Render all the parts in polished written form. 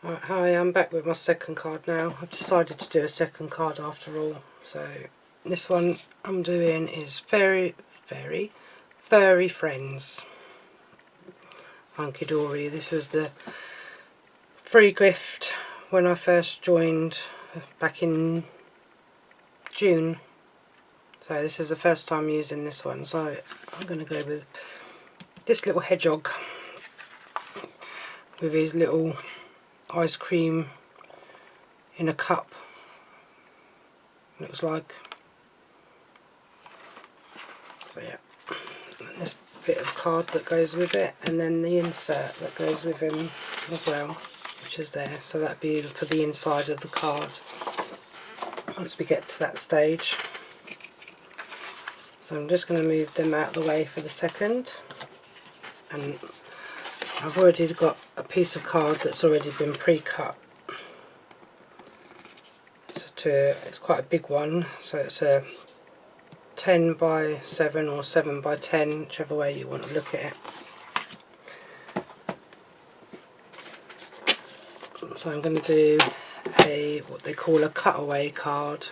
Alright, hi, I'm back with my second card now. I've decided to do a second card after all. So this one I'm doing is Furry Friends. Hunkydory. This was the free gift when I first joined back in June. So this is the first time using this one. So I'm going to go with this little hedgehog with his little ice cream in a cup, looks like. So yeah, and this bit of card that goes with it, and then the insert that goes with him as well, which is there. So that'd be for the inside of the card once we get to that stage. So I'm just going to move them out of the way for the second, and I've already got a piece of card that's already been pre-cut. It's quite a big one, so it's a 10 by 7 or 7 by 10, whichever way you want to look at it. So I'm going to do what they call a cutaway card.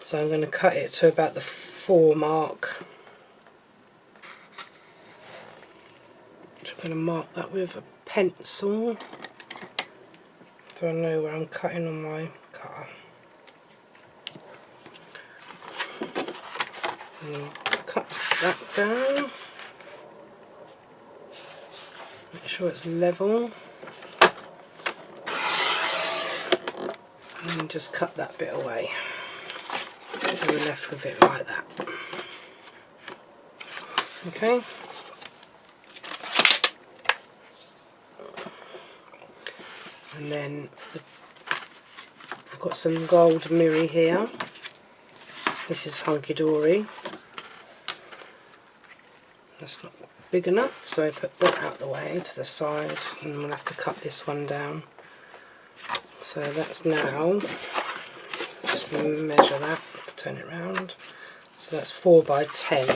So I'm going to cut it to about the 4 mark. I'm going to mark that with a pencil, so I know where I'm cutting on my cutter. And cut that down. Make sure it's level. And just cut that bit away. So we're left with it like that. Okay. And then I've got some gold mirror here. This is Hunkydory. That's not big enough, so I put that out the way to the side, and we'll have to cut this one down. So that's now, just measure that to turn it round. So that's 4 by 10.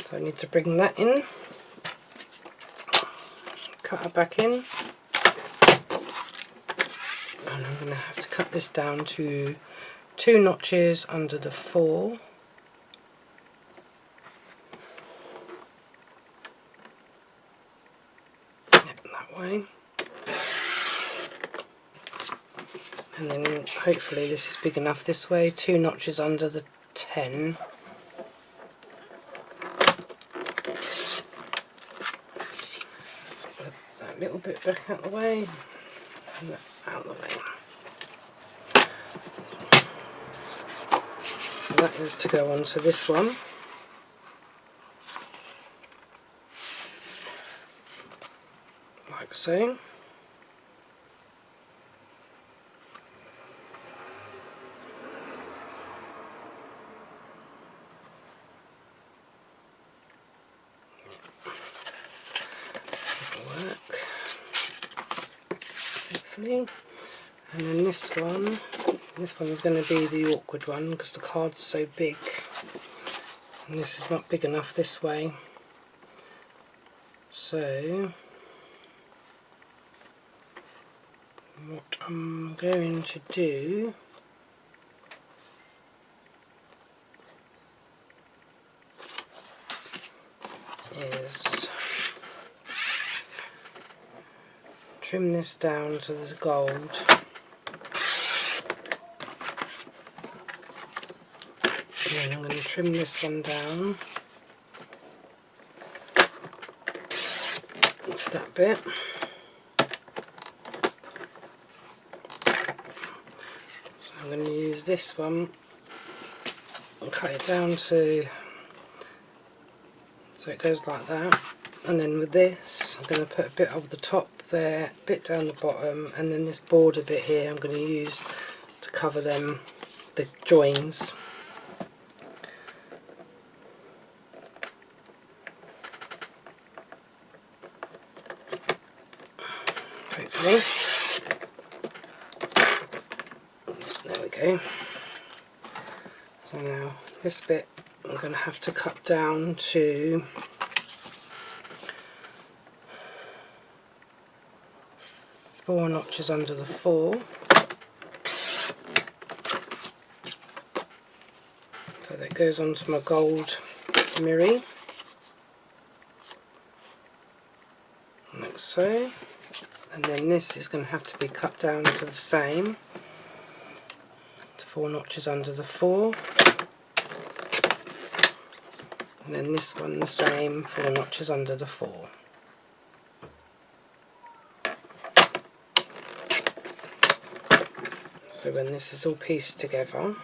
So I need to bring that in, cut it back in. And I'm going to have to cut this down to 2 notches under the 4. Yep, that way. And then hopefully this is big enough this way, 2 notches under the 10. Put that little bit back out the way, and that out the way. That is to go onto this one. Like so. That'll work, hopefully. And then this one is going to be the awkward one because the card's so big, and this is not big enough this way. So what I'm going to do is trim this down to the gold. And I'm going to trim this one down to that bit. So I'm going to use this one and cut it down to, so it goes like that. And then with this, I'm going to put a bit over the top there, a bit down the bottom, and then this border bit here I'm going to use to cover them, the joins. Hopefully. There we go. So now this bit I'm going to have to cut down to 4 notches under the 4. So that goes onto my gold mirror, like so. And then this is going to have to be cut down to the same, to 4 notches under the 4. And then this one the same, 4 notches under the 4. So when this is all pieced together,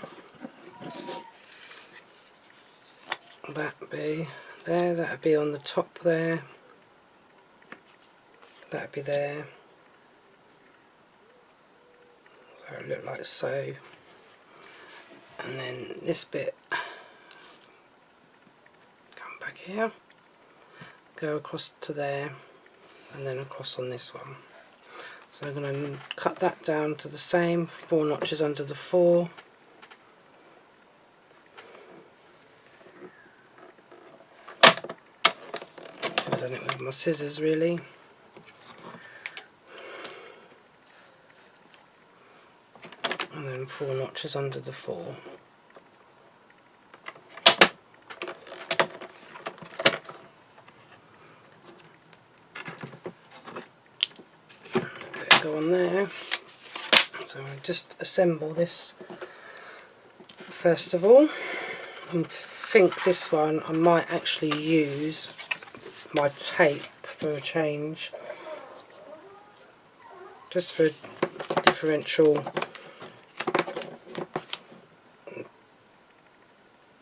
that'd be there, that'd be on the top there, that'd be there, so it look like so, and then this bit come back here, go across to there, and then across on this one. So I'm going to cut that down to the same, 4 notches under the 4. I've done it with my scissors really. And then 4 notches under the 4. Go on there. So I'll just assemble this first of all. I think this one I might actually use my tape for a change, just for differential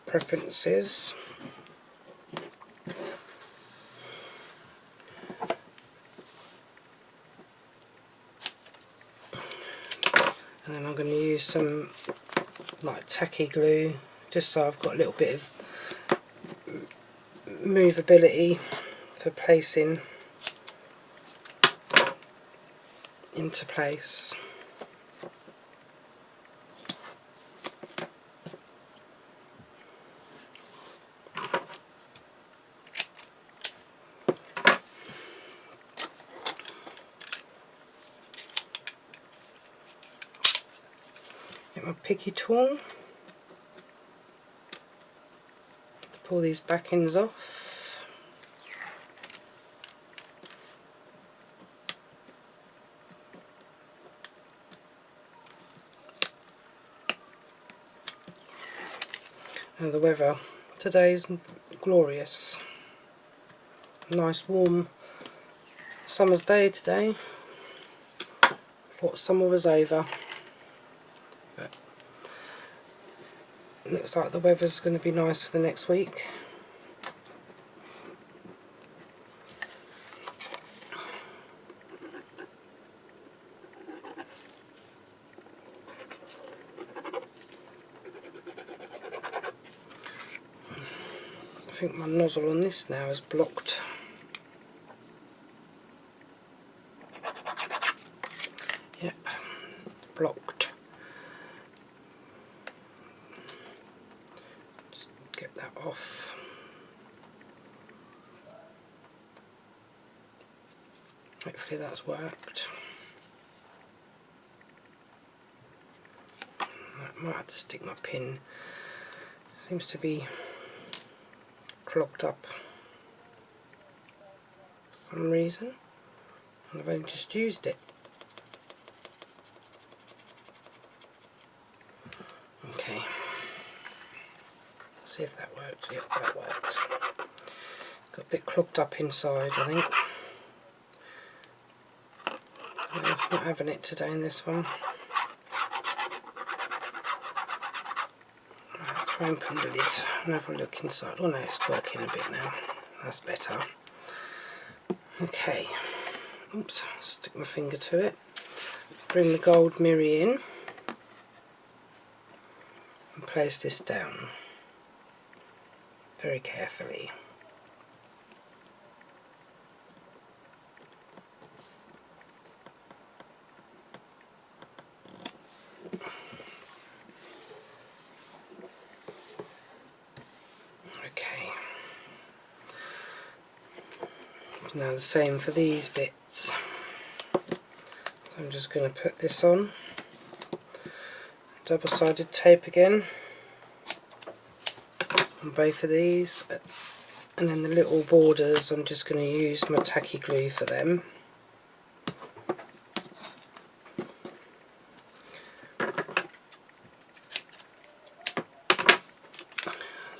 preferences. And then I'm going to use some like tacky glue, just so I've got a little bit of movability for placing into place. Get my picky tool to pull these back ends off. And the weather today is glorious. Nice warm summer's day today. Thought summer was over. Looks like the weather's going to be nice for the next week. I think my nozzle on this now is blocked. Yep, blocked. Get that off. Hopefully that's worked. I might have to stick my pin. Seems to be clogged up for some reason, and I've only just used it. Okay. See if that works. Yep, that worked. Got a bit clogged up inside, I think. No, not having it today in this one. I have to open the lid and have a look inside. Oh no, it's working a bit now. That's better. Okay. Oops, stick my finger to it. Bring the gold mirror in and place this down very carefully. Okay. Now the same for these bits. I'm just going to put this on, double-sided tape again on both of these, and then the little borders I'm just going to use my tacky glue for them.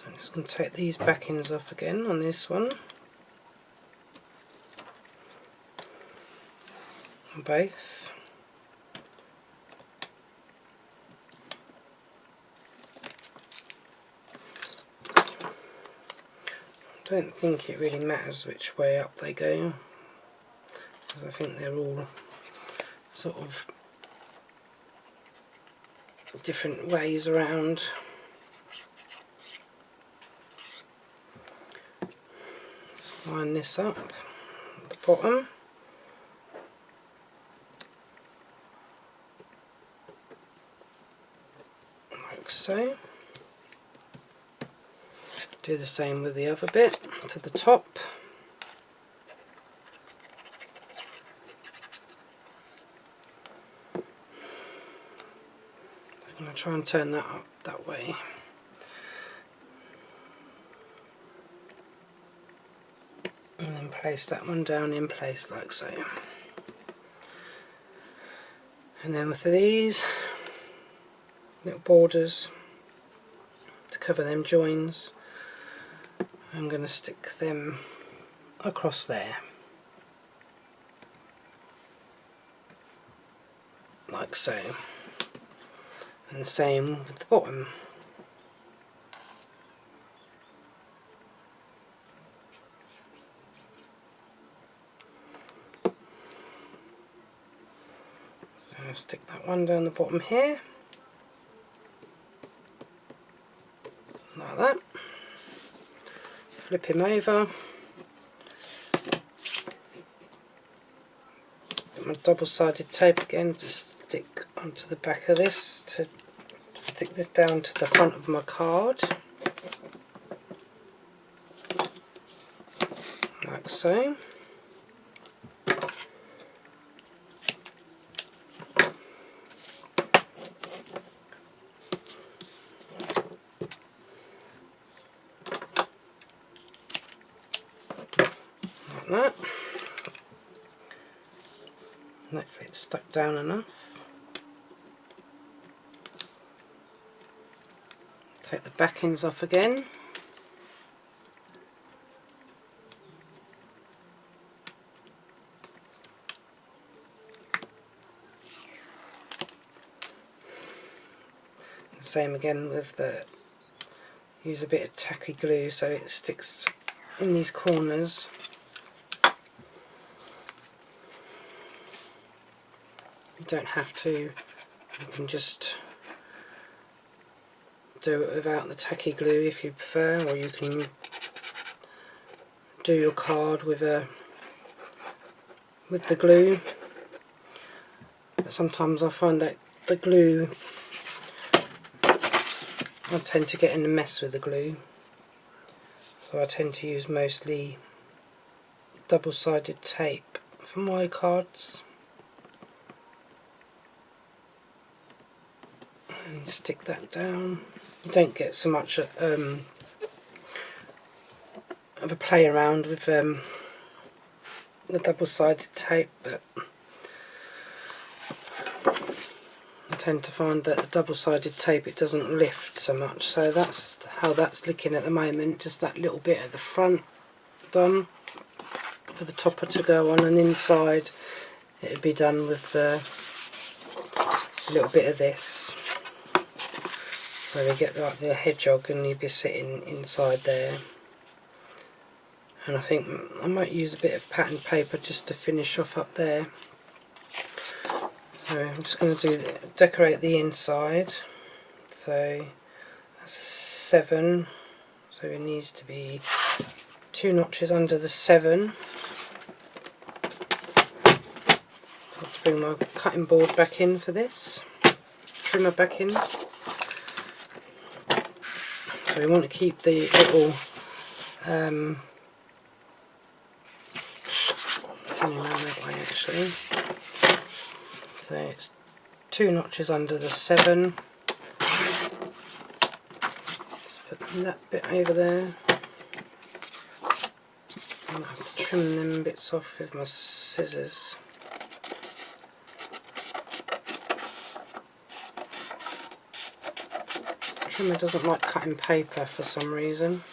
I'm just going to take these backings off again on this one, on both. I don't think it really matters which way up they go, because I think they're all sort of different ways around. Let's line this up at the bottom, like so. Do the same with the other bit to the top. I'm going to try and turn that up that way. And then place that one down in place like so. And then with these little borders to cover them joins, I'm going to stick them across there, like so, and the same with the bottom. So I'll stick that one down the bottom here, like that. Flip him over, put my double-sided tape again to stick onto the back of this, to stick this down to the front of my card, like so. That. Hopefully it's stuck down enough. Take the backings off again. The same again with the, use a bit of tacky glue so it sticks in these corners. You don't have to, you can just do it without the tacky glue if you prefer, or you can do your card with the glue. But sometimes I find that the glue, I tend to get in a mess with the glue, so I tend to use mostly double-sided tape for my cards. And stick that down. You don't get so much of a play around with the double-sided tape, but I tend to find that the double-sided tape, it doesn't lift so much. So that's how that's looking at the moment, just that little bit at the front done for the topper to go on, and inside it would be done with a little bit of this. So we get like the hedgehog and you'd be sitting inside there. And I think I might use a bit of pattern paper just to finish off up there. So I'm just going to decorate the inside. So that's a 7. So it needs to be 2 notches under the 7. So let's bring my cutting board back in for this. Trimmer back in. So we want to keep the little turning around that way actually. So it's 2 notches under the 7. Let's put that bit over there. I might have to trim them bits off with my scissors. Trimmer doesn't like cutting paper for some reason.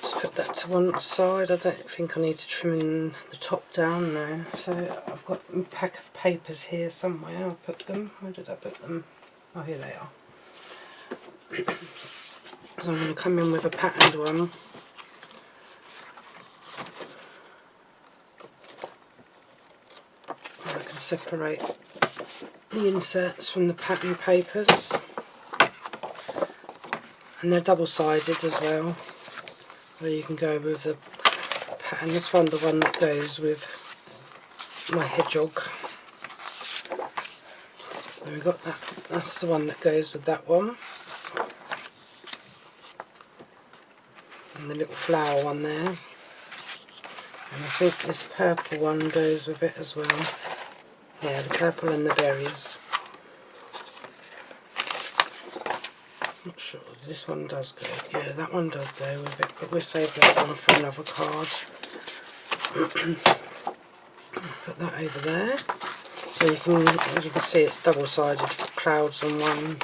Just put that to one side. I don't think I need to trim the top down now. So I've got a pack of papers here somewhere. I'll put them. Where did I put them? Oh, here they are. So I'm going to come in with a patterned one. And I can separate the inserts from the pattern papers. And they're double-sided as well. So you can go with the pattern. Let's find the one that goes with my hedgehog. So we've got that. That's the one that goes with that one. And the little flower one there. And I think this purple one goes with it as well. Yeah, the purple and the berries. Not sure, this one does go. Yeah, that one does go with it, but we'll save that one for another card. Put that over there. So you can, as you can see, it's double-sided. You've got clouds on one.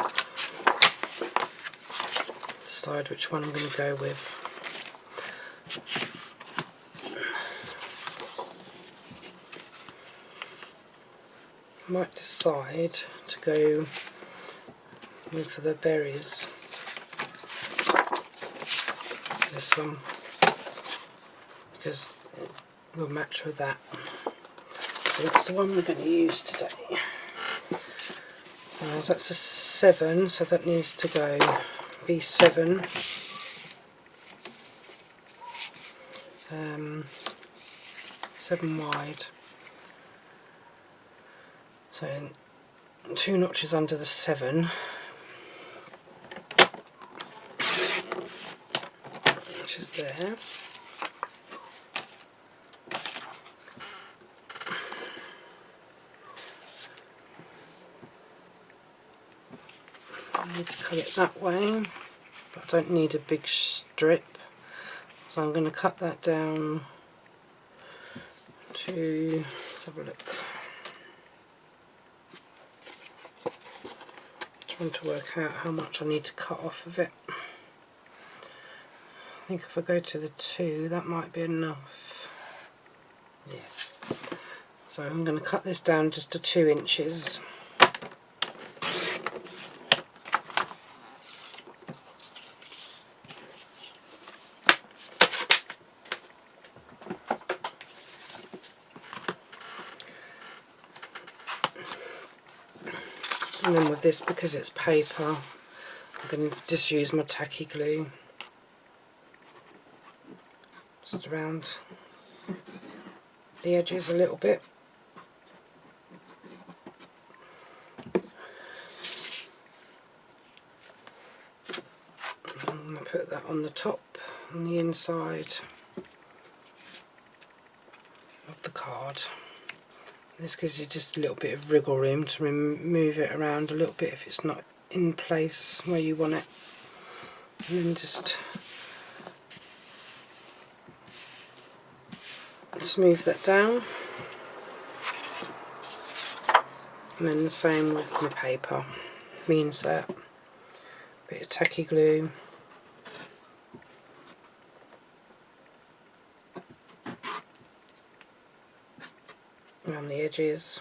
Decide which one I'm going to go with. I might decide to go with the berries. This one, because it will match with that. So that's the one we're going to use today. So that's a 7, so that needs to go B7. 7 wide. So 2 notches under the 7. Which is there. I need to cut it that way, but I don't need a big strip, so I'm going to cut that down to, let's have a look, trying to work out how much I need to cut off of it. I think if I go to the 2, that might be enough. Yeah. So I'm going to cut this down just to 2 inches. And then with this, because it's paper, I'm going to just use my tacky glue just around the edges a little bit. I'm going to put that on the top, on the inside of the card. This gives you just a little bit of wriggle room to move it around a little bit if it's not in place where you want it. And then just smooth that down. And then the same with my paper. My insert. Bit of tacky glue. Around the edges.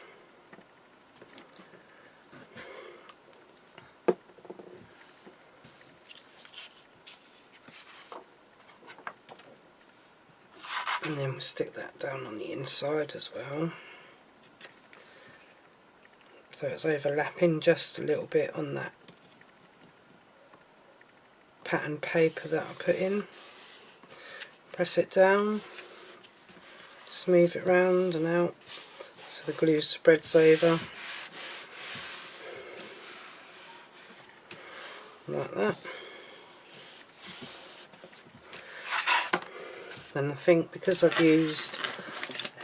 And then we'll stick that down on the inside as well. So it's overlapping just a little bit on that pattern paper that I put in. Press it down, smooth it round and out so the glue spreads over. Like that. And I think because I've used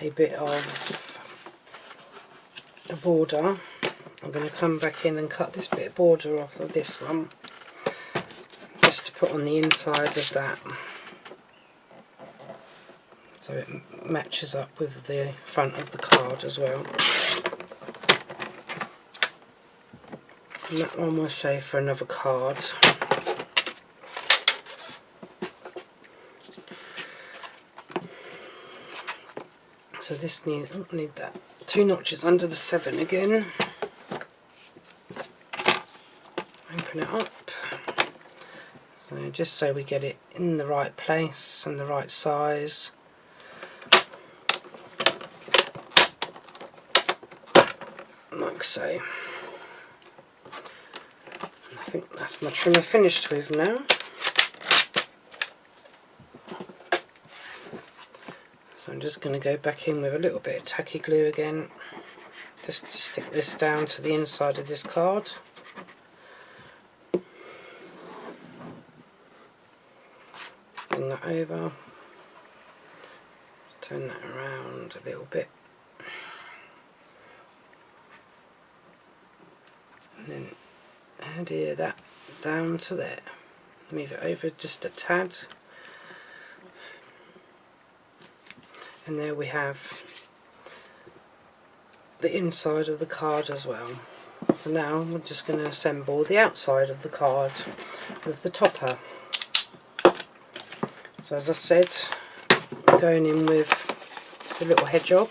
a bit of a border, I'm going to come back in and cut this bit of border off of this one, just to put on the inside of that, so it matches up with the front of the card as well. And that one we'll save for another card. So this need that 2 notches under the 7 again. Open it up, so just so we get it in the right place and the right size. Like so. I think that's my trimmer finished with now. So I'm just going to go back in with a little bit of tacky glue again, just to stick this down to the inside of this card. Bring that over, turn that around a little bit, and then adhere that down to there. Move it over just a tad, and there we have the inside of the card as well. So now we're just going to assemble the outside of the card with the topper. So as I said, I'm going in with the little hedgehog.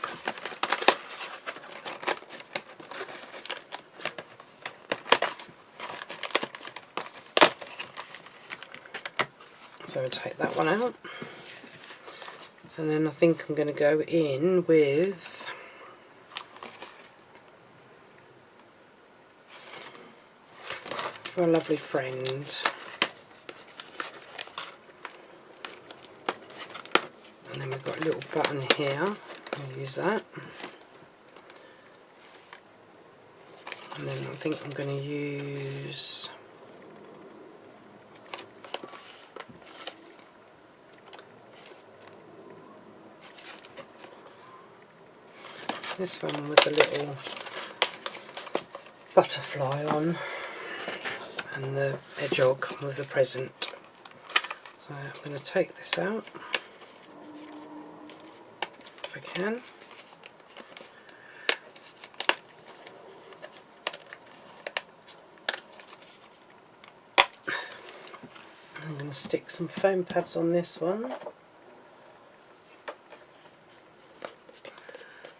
So I'll take that one out. And then I think I'm going to go in with For a Lovely Friend. And then we've got a little button here, I'll use that. And then I think I'm going to use this one with the little butterfly on, and the hedgehog with the present. So I'm going to take this out if I can. I'm going to stick some foam pads on this one.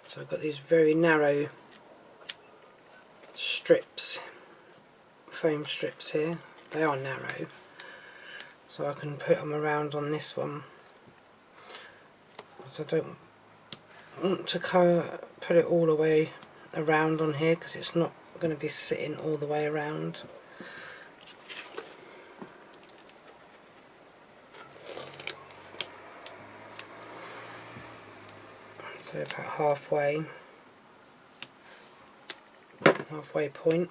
So I've got these very narrow strips, foam strips here. They are narrow, so I can put them around on this one. So I don't want to put it all the way around on here, because it's not going to be sitting all the way around. So about halfway point.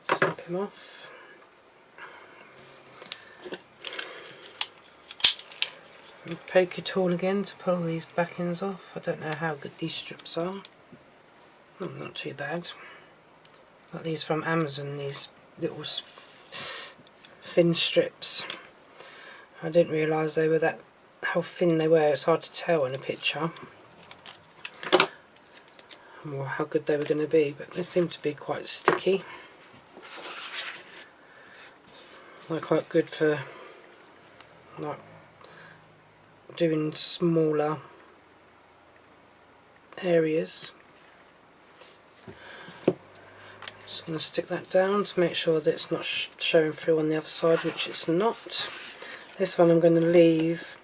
Snip him off. And poke your tool again to pull these back ends off. I don't know how good these strips are. Not too bad. Got these from Amazon, these little thin strips. I didn't realise they were how thin they were. It's hard to tell in a picture or how good they were going to be, but they seem to be quite sticky. They're quite good for like doing smaller areas. Just going to stick that down to make sure that it's not showing through on the other side, which it's not. This one I'm going to leave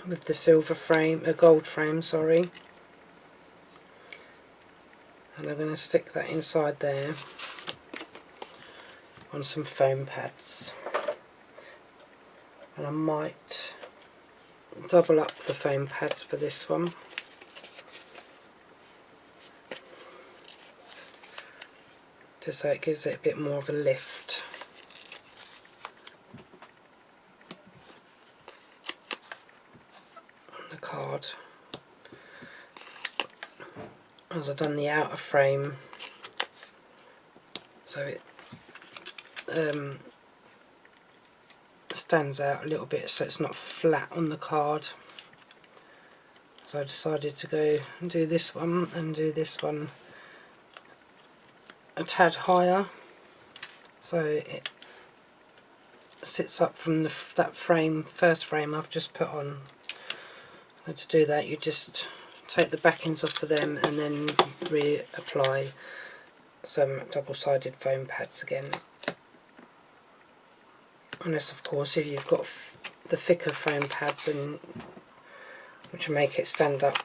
with the silver frame, a gold frame, sorry. And I'm going to stick that inside there on some foam pads. And I might double up the foam pads for this one. Just so it gives it a bit more of a lift. as I've done the outer frame, so it stands out a little bit, so it's not flat on the card. So I decided to go and do this one and do this one a tad higher, so it sits up from that frame, first frame I've just put on. And to do that, you just take the backings off of them and then reapply some double-sided foam pads again. Unless, of course, if you've got the thicker foam pads and which make it stand up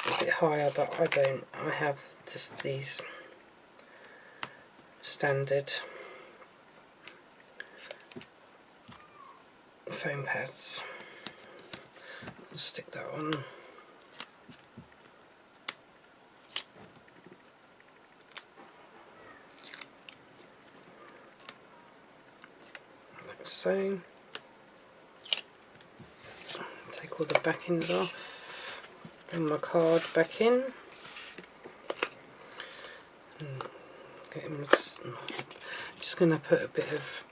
a bit higher, but I don't. I have just these standard foam pads. I'll stick that on. Like so. Take all the backings off. Bring my card back in. Just going to put a bit of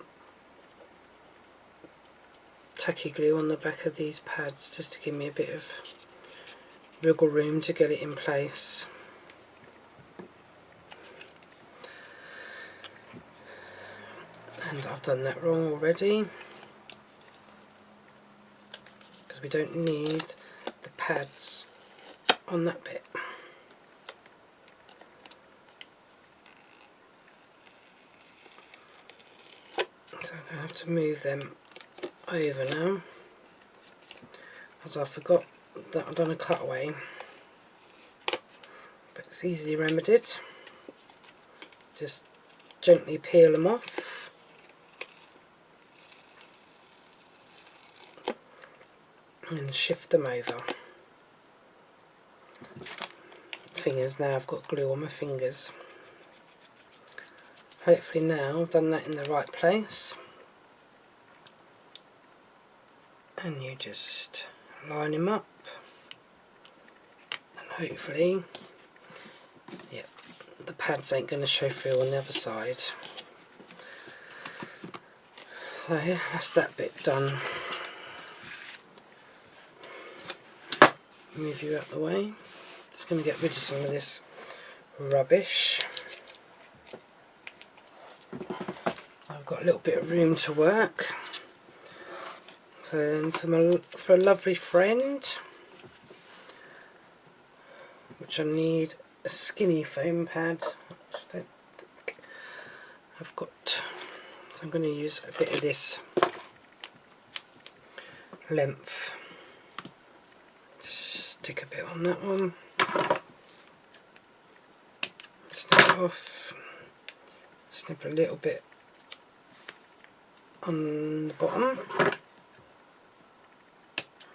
tacky glue on the back of these pads just to give me a bit of wiggle room to get it in place. And I've done that wrong already, because we don't need the pads on that bit. So I'm going to have to move them over now, as I forgot that I've done a cutaway, but it's easily remedied. Just gently peel them off and shift them over. Fingers, now I've got glue on my fingers. Hopefully now I've done that in the right place. And you just line him up, and hopefully, yep, the pads ain't going to show through on the other side. So yeah, that's that bit done. Move you out the way. Just going to get rid of some of this rubbish. I've got a little bit of room to work. So then for a lovely friend, which I need a skinny foam pad, which I don't think I've got, so I'm going to use a bit of this length. Just stick a bit on that one, snip it off, snip a little bit on the bottom,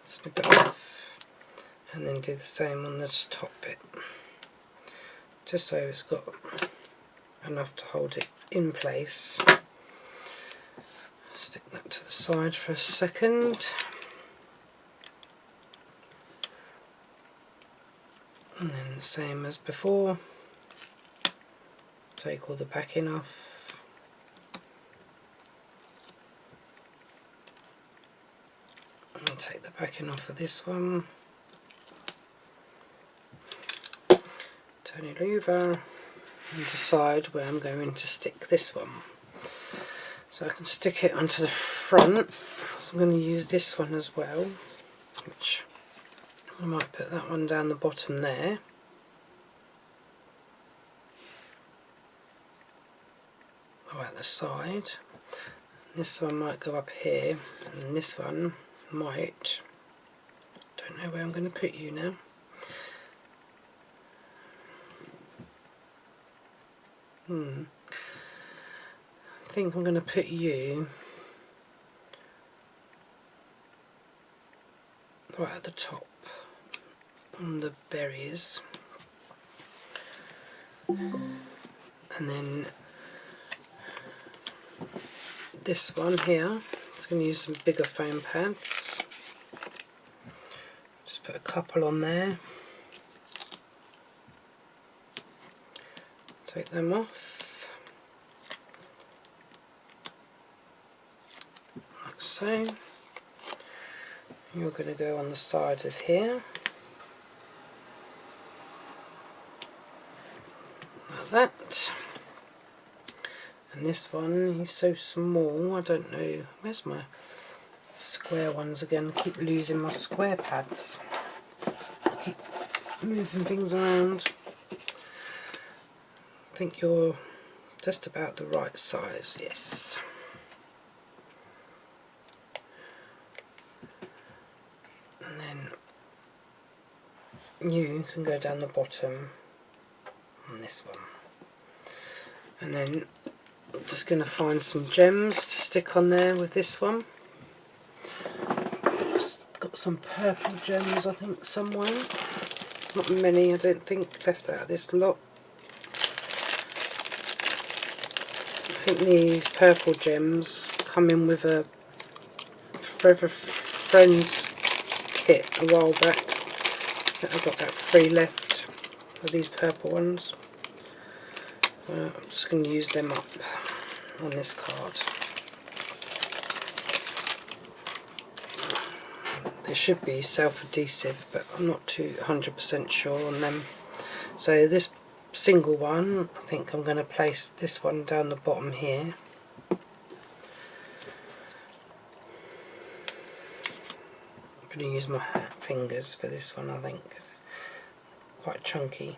snip it off, and then do the same on this top bit, just so it's got enough to hold it in place. Stick that to the side for a second, and then the same as before, take all the backing off. I'll take the backing off of this one, turn it over and decide where I'm going to stick this one. So I can stick it onto the front, so I'm going to use this one as well, which I might put that one down the bottom there. Or at the side. This one might go up here, and this one might, don't know where I'm going to put you now. I think I'm going to put you right at the top on the berries, and then this one here, I'm going to use some bigger foam pads. Just put a couple on there. take them off like so. You're going to go on the side of here like that. And this one is so small, I don't know, where's my square ones again? I keep losing my square pads. I keep moving things around. I think you're just about the right size, yes. And then you can go down the bottom on this one. And then I'm just going to find some gems to stick on there with this one. Just got some purple gems I think somewhere. Not many I don't think left out of this lot. I think these purple gems come in with a Forever Friends kit a while back. I think I've got about 3 left of these purple ones. I'm just going to use them up on this card. They should be self-adhesive, but I'm not too 100% sure on them. So this single one, I think I'm going to place this one down the bottom here. I'm going to use my fingers for this one, I think, because it's quite chunky.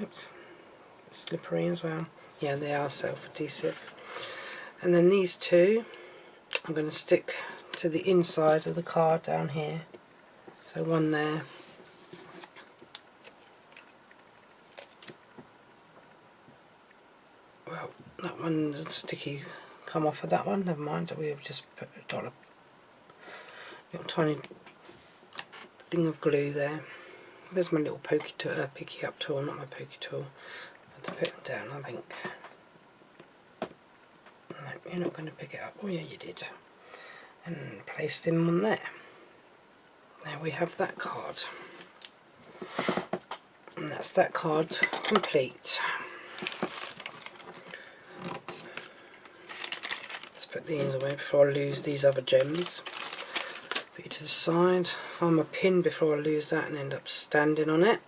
Oops. Slippery as well. Yeah, they are self-adhesive. And then these two I'm going to stick to the inside of the card down here. So one there. Well, that one's sticky come off of that one, never mind, we've just put a little tiny thing of glue there. There's my little picky up tool, not my pokey tool. To put it down, I think. No, you're not going to pick it up. Oh yeah, you did. And place them on there. There we have that card. And that's that card complete. Let's put these away before I lose these other gems. Put it to the side. Find my pin before I lose that and end up standing on it.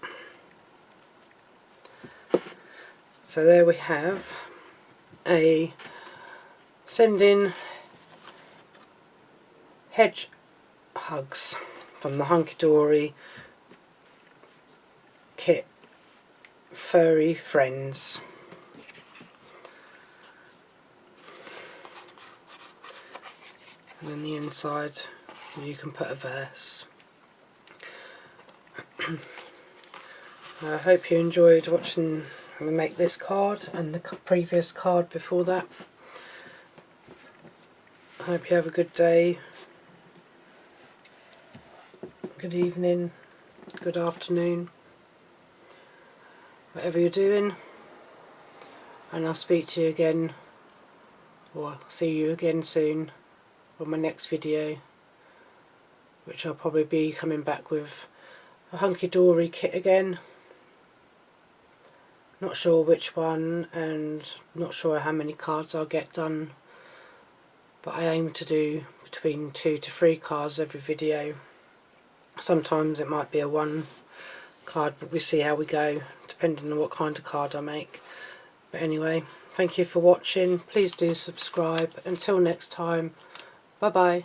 So there we have a sending hedge hugs from the Hunkydory kit Furry Friends. And then the inside you can put a verse. I hope you enjoyed watching me make this card and the previous card before that. I hope you have a good day, good evening, good afternoon, whatever you're doing, and I'll speak to you again, or see you again soon on my next video, which I'll probably be coming back with a Hunkydory kit again. Not sure which one and not sure how many cards I'll get done, but I aim to do between 2 to 3 cards every video. Sometimes it might be a 1 card, but we see how we go depending on what kind of card I make. But anyway, thank you for watching. Please do subscribe. Until next time, bye bye.